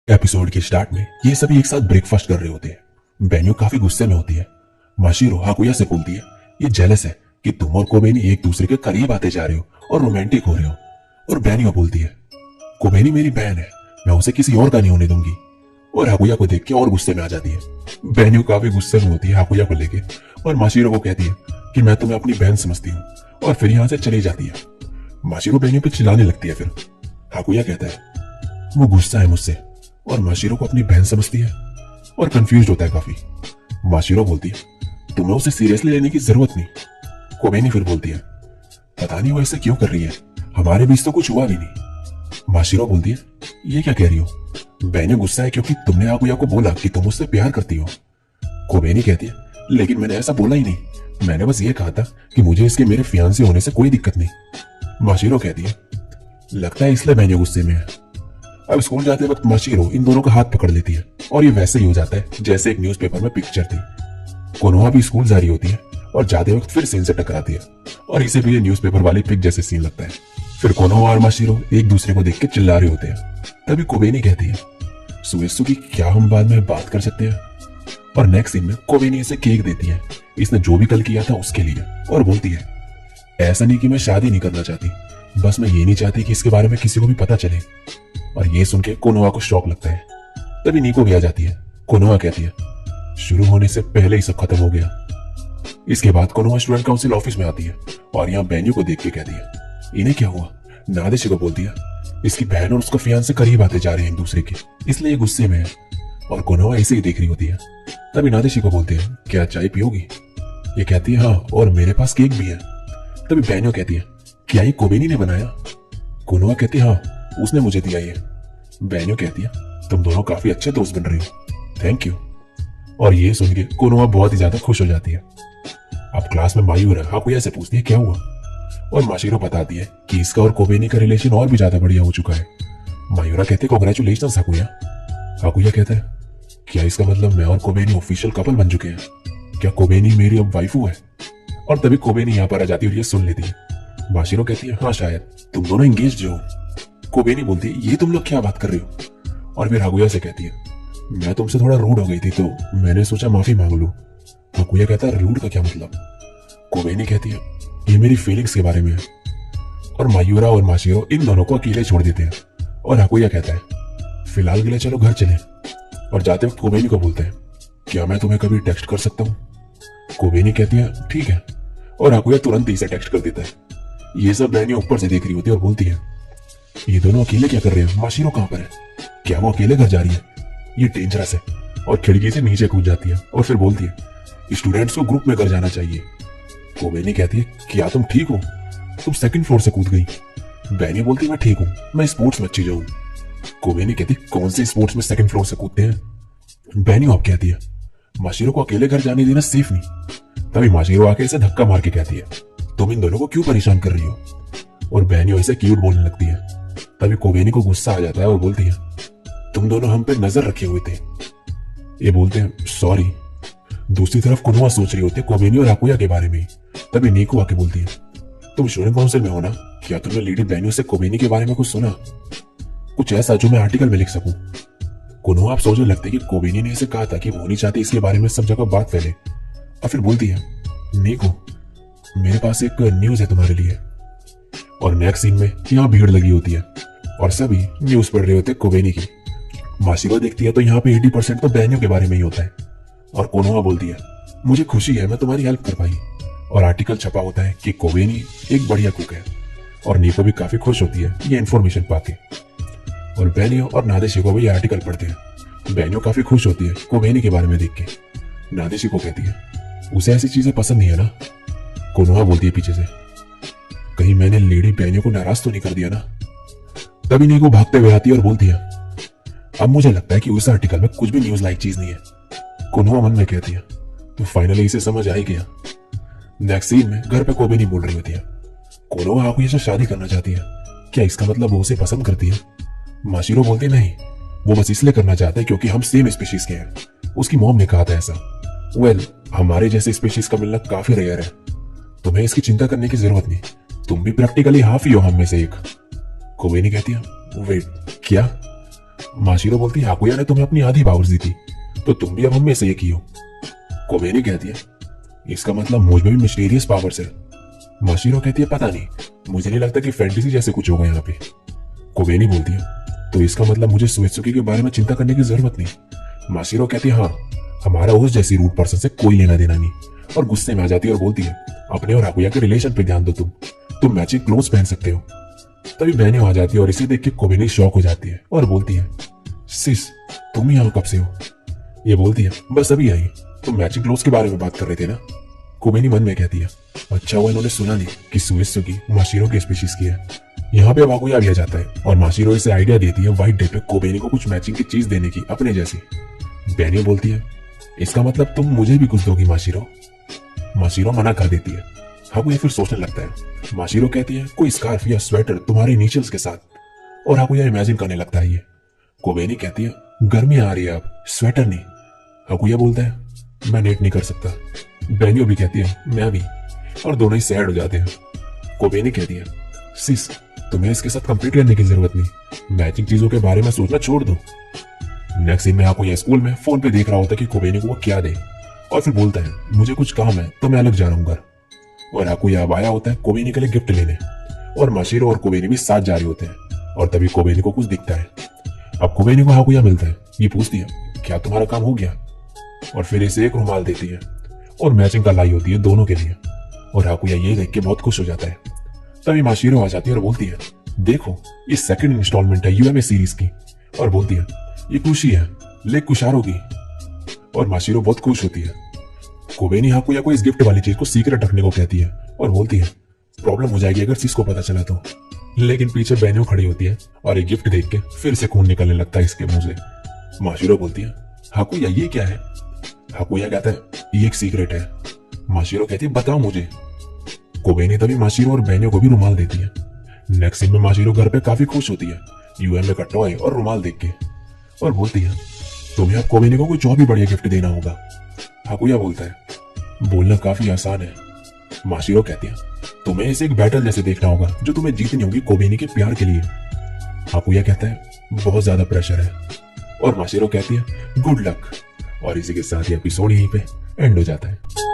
Episode के start में ये सभी एक साथ ब्रेकफास्ट कर रहे होते हैं। बेन्यू काफी गुस्से में होती है। माशिरो हाकुया से बोलती है, ये जेलस है कि तुम और कोबेनी एक दूसरे के करीब आते जा रहे हो और रोमांटिक हो रहे हो। और बेन्यू बोलती है, कोबेनी मेरी बहन है, मैं उसे किसी और का नहीं होने दूंगी। और हाकुया को देख के और गुस्से में आ जाती है। बेन्यू काफी गुस्से में होती है हाकुया को लेके और माशिरो को कहती है कि मैं तुम्हें अपनी बहन समझती हूँ, और फिर यहाँ से चली जाती है। माशिरो बेन्यू पे चिल्लाने लगती है। फिर हाकुया कहता है वो गुस्सा है मुझसे और माशिरो को अपनी बहन समझती है और कंफ्यूज होता है काफी। माशिरो बोलती है तुम्हें उसे सीरियसली लेने की जरूरत नहीं। कोबेनी फिर बोलती है पता नहीं वो ऐसे क्यों कर रही है, हमारे बीच तो कुछ हुआ भी नहीं। माशिरो बोलती है ये क्या कह रही हो? बेन्यू गुस्सा है क्योंकि तुमने हाकुया को बोला कि तुम उससे प्यार करती हो। कोबेनी कहती है लेकिन मैंने ऐसा बोला ही नहीं, मैंने बस ये कहा था कि मुझे इसके मेरे फियांसे होने से कोई दिक्कत नहीं। माशिरो कहती है लगता है इसलिए बेन्यू गुस्से में है। अब स्कूल जाते वक्त माशिरो इन दोनों का हाथ पकड़ लेती है और ये वैसे ही हो जाता है जैसे एक न्यूज़पेपर में पिक्चर थी। कोनोहा भी स्कूल जा रही होती है और जाते वक्त फिर सीन से टकराती है और इसे भी ये न्यूज़पेपर वाली पिक जैसे सीन लगता है। फिर कोनोहा और माशिरो एक दूसरे को देख के चिल्ला रहे होते हैं। तभी कोबेनी कहती है सुएसु की क्या हम बाद में बात कर सकते हैं? और नेक्स्ट सीन में कोबेनी इसे केक देती है, इसने जो भी कल किया था उसके लिए, और बोलती है ऐसा नहीं कि मैं शादी नहीं करना चाहती, बस मैं ये नहीं चाहती कि इसके बारे में किसी को भी पता चले। और ये सुन के कोनोहा को शौक लगता है। तभी नीको भी आ जाती है। कोनोहा कहती है शुरू होने से पहले ही सब खत्म हो गया। इसके बाद कोनोहा स्टूडेंट काउंसिल ऑफिस में आती है और यहाँ बेन्यू को देख के कहती है इन्हें क्या हुआ? नादेशी को बोलती है इसकी बहन और उसका फियांसे करीब आते जा रहे हैं एक दूसरे के, इसलिए गुस्से में है। और कोनोहा ऐसे ही देख रही होती है। तभी नादेशी को बोलते हैं क्या चाय पियोगी? ये कहती है हाँ, और मेरे पास केक भी है। तभी बेन्यू कहती है क्या ये कोबेनी ने बनाया? कोनोहा कहती है हाँ, उसने मुझे दिया ये। बेन्यू कहती है तुम दोनों काफी अच्छे दोस्त बन रहे हो, थैंक यू। और ये सुन के कोनोहा बहुत ही ज्यादा खुश हो जाती है। अब क्लास में मायूरा हाकुया से पूछती है क्या हुआ, और माशिरो बताती है कि इसका और कोबेनी का रिलेशन और भी ज्यादा बढ़िया हो चुका है। मायूरा कहते हैं कांग्रेचुलेशंस हाकुया। हाकुया कहता है क्या इसका मतलब मैं और कोबेनी ऑफिशियल कपल बन चुके हैं? क्या कोबेनी मेरी अब वाइफू है? और तभी कोबेनी यहाँ पर आ जाती है और ये सुन लेती है। माशिरो कहती है हाँ शायद तुम दोनों एंगेज्ड हो। कोबेनी बोलती है ये तुम लोग क्या बात कर रहे हो? और फिर हाकुया से कहती है मैं तुमसे थोड़ा रूड हो गई थी तो मैंने सोचा माफी मांग लूं। हाकुया कहता है रूड का क्या मतलब? कोबेनी कहती है ये मेरी फीलिंग्स के बारे में है। और मायूरा और माशिरो इन दोनों को अकेले छोड़ देते हैं और हाकुया कहता है फिलहाल के लिए चलो घर चले। और जाते वक्त कोबेनी को बोलते हैं क्या मैं तुम्हें कभी टेक्स्ट कर सकता हूँ? कोबेनी कहती है ठीक है, और हाकुया तुरंत ही इसे टेक्स्ट कर देता है। ये सब बेन्यू ऊपर से देख रही होती है और बोलती है ये दोनों अकेले क्या कर रहे हैं? माशिरो कहाँ पर है? क्या वो अकेले घर जा रही है? ये डेंजरस है। और खिड़की से नीचे कूद जाती है और फिर बोलती है स्टूडेंट्स को ग्रुप में घर जाना चाहिए। कोबेनी कहती है क्या तुम ठीक हो? तुम सेकंड फ्लोर से कूद गई। बेन्यू बोलती है मैं ठीक हूँ, मैं स्पोर्ट्स में अच्छी जाऊँ। कोबेनी कहती कौन से स्पोर्ट्स में सेकंड फ्लोर से कूदते हैं? बेन्यू अब कहती है माशिरो को अकेले घर जाने देना सेफ नहीं। तभी माशिरो आके इसे धक्का मार के कहती है तुम इन दोनों को क्यों परेशान कर रही हो? और बेन्यू इसे क्यूट बोलने लगती है। तभी कोबेनी को गुस्सा आ जाता है और बोलती है तुम दोनों हम पे नजर रखे हुए थे। ये बोलते हैं सॉरी। दूसरी तरफ कोनोहा सोच रही होती है कोबेनी और हाकुया के बारे में। तभी नीको आके बोलती है तुम स्टूडेंट काउंसिल में हो ना, क्या तुमने लेडी बेन्यू से कोबेनी के बारे में कुछ सुना? कुछ ऐसा जो मैं आर्टिकल में लिख सकूं? कोनोहा आप सोचने लगते कि कोबेनी ने इसे कहा था कि वो नहीं चाहती इसके बारे में सब जगह बात फैले। और फिर बोलती है नीको मेरे पास एक न्यूज है तुम्हारे लिए। और नेक्स्ट सीन में यहाँ भीड़ लगी होती है और सभी न्यूज पढ़ रहे होते कोबेनी की। माशिरो देखती है तो यहाँ पे 80% तो बेन्यू के बारे में ही होता है। और कोनोहा बोलती है मुझे खुशी है मैं तुम्हारी हेल्प कर पाई। और आर्टिकल छपा होता है कि कोबेनी एक बढ़िया कुक है। और नीको भी काफी खुश होती है ये इन्फॉर्मेशन पाके। और बेन्यू और नादेशी को भी ये आर्टिकल पढ़ते हैं। बेन्यू काफी खुश होती है कोबेनी के बारे में देख के। नादेशी को कहती है उसे ऐसी चीजें पसंद नहीं है ना। कोनोहा बोलती है पीछे से कहीं मैंने लेडी बेन्यू को नाराज तो नहीं कर दिया ना। तभी नीको भागते हुए आती है और बोलती है अब मुझे लगता है कि उस आर्टिकल में कुछ भी न्यूज लाइक चीज नहीं है। कोनोहा मन में कहती है तो फाइनली इसे समझ आ ही गया। नेक्स्ट सीन में घर पे कोबेनी बोल रही होती है कोनोहा हाकुया से शादी करना चाहती है, क्या इसका मतलब वो उसे पसंद करती है? माशिरो बोलती नहीं, वो बस इसलिए करना चाहता है क्योंकि हम सेम स्पीशीज के हैं। उसकी मॉम ने कहा था ऐसा। वेल, हमारे जैसे स्पीशीज का मिलना काफी रेयर है, तुम्हें इसकी चिंता करने की जरूरत नहीं, तुम भी प्रैक्टिकली हाफ ही हो हम में से एक। कोबेनी कहती है वेट क्या? माशिरो बोलती है हाकुया ने तुम्हें अपनी आधी पावर्स दी थी, तो तुम भी अब हमें से एक ही हो। कोबेनी कहती है इसका मतलब मुझ में भी मिस्टीरियस पावर्स है। माशिरो कहती है पता नहीं, मुझे नहीं लगता कि फैंटेसी जैसे कुछ होगा यहाँ पे। कोबेनी बोलती है तो इसका मतलब मुझे सुएत्सुकी के बारे में चिंता करने की जरूरत नहीं। माशिरो कहती है हाँ, हमारा उस जैसी रूट पर्सन से कोई लेना देना नहीं। और गुस्से में आ जाती है और बोलती है अपने और हाकुया के रिलेशन पे ध्यान दो, तुम मैचिंग क्लोथ पहन सकते हो। तभी बहनें आ जाती है और इसे देख के कोबेनी शॉक हो जाती है और बोलती है सिस तुम यहाँ कब से हो? ये बोलती है बस अभी आई, तुम मैचिंग क्लोथ्स के बारे में बात कर रहे थे ना। कोबेनी मन में कहती है अच्छा हुआ इन्होंने सुना नहीं कि सुएत्सुकी माशिरो के स्पीशीज की है। यहाँ पे हाकुया भी आ जाता है और माशिरो इसे आइडिया देती है व्हाइट डे पे कोबेनी को कुछ मैचिंग की चीज देने की अपने जैसी। बहनी बोलती है इसका मतलब तुम मुझे भी कुछ दोगी माशिरो। माशिरो मना कर देती है। हाकुया फिर सोचने लगता है। माशिरो कहती है कोई स्कार्फ या स्वेटर तुम्हारे इनिशियल्स के साथ, और हाकुया इमेजिन करने लगता है ये। कोबेनी कहती है गर्मी आ रही है अब, स्वेटर नहीं। हाकुया बोलता है मैं नेट नहीं कर सकता। बेनियो भी कहती है मैं भी, और दोनों ही सैड हो जाते हैं। कोबेनी कहती है सिस तुम्हें इसके साथ कंप्लीट करने की जरूरत नहीं, मैचिंग चीजों के बारे में सोचना छोड़ दो। नेक्स्ट सीन में हाकुया स्कूल में फोन पे देख रहा होता है कि कोबेनी को वो क्या दे, और फिर बोलता है मुझे कुछ काम है तो मैं अलग जा रहा हूँ घर। और हाकुया अब आया होता है कोबेनी के लिए गिफ्ट लेने, और माशिरो और कोबेनी भी साथ जा रहे होते हैं। और तभी कोबेनी को कुछ दिखता है। अब कोबेनी को हाकुया मिलता है। ये पूछती है क्या तुम्हारा काम हो गया, और फिर इसे एक रुमाल देती है और मैचिंग का लाई होती है दोनों के लिए। और हाकुया ये देख के बहुत खुश हो जाता है। तभी माशिरो आ जाती है और बोलती है देखो ये सेकंड इंस्टॉलमेंट है यूएमए सीरीज की, और बोलती है ये खुशी है लेक कुशारो की। और माशिरो बहुत खुश होती है। कोबेनी हाकुया को इस गिफ्ट वाली चीज को सीक्रेट रखने को कहती है और बोलती है प्रॉब्लम हो जाएगी अगर सिस को पता चला तो। लेकिन पीछे बेन्यो खड़ी होती है और ये गिफ्ट देख के फिर से खून निकलने लगता है इसके मुंह से। माशिरो बोलती है हाकुया ये क्या है? हाकुया कहता है ये एक सीक्रेट है। माशिरो कहती है बताओ मुझे। कोबेनी तभी माशिरो और बेन्यो को भी रुमाल देती है। नेक्स्ट सीन में माशिरो घर पे काफी खुश होती है यूएमए का टॉय और रुमाल देख के, और बोलती है तुम्हें अब कोबेनी को कुछ और भी बढ़िया गिफ्ट देना होगा। हाकुया बोलता है बोलना काफी आसान है। माशिरो कहती है तुम्हें इसे एक बैटल जैसे देखना होगा जो तुम्हें जीतनी होगी कोबेनी के प्यार के लिए। हाकुया कहता है बहुत ज्यादा प्रेशर है, और माशिरो कहती है गुड लक। और इसी के साथ ये एपिसोड यहीं पे एंड हो जाता है।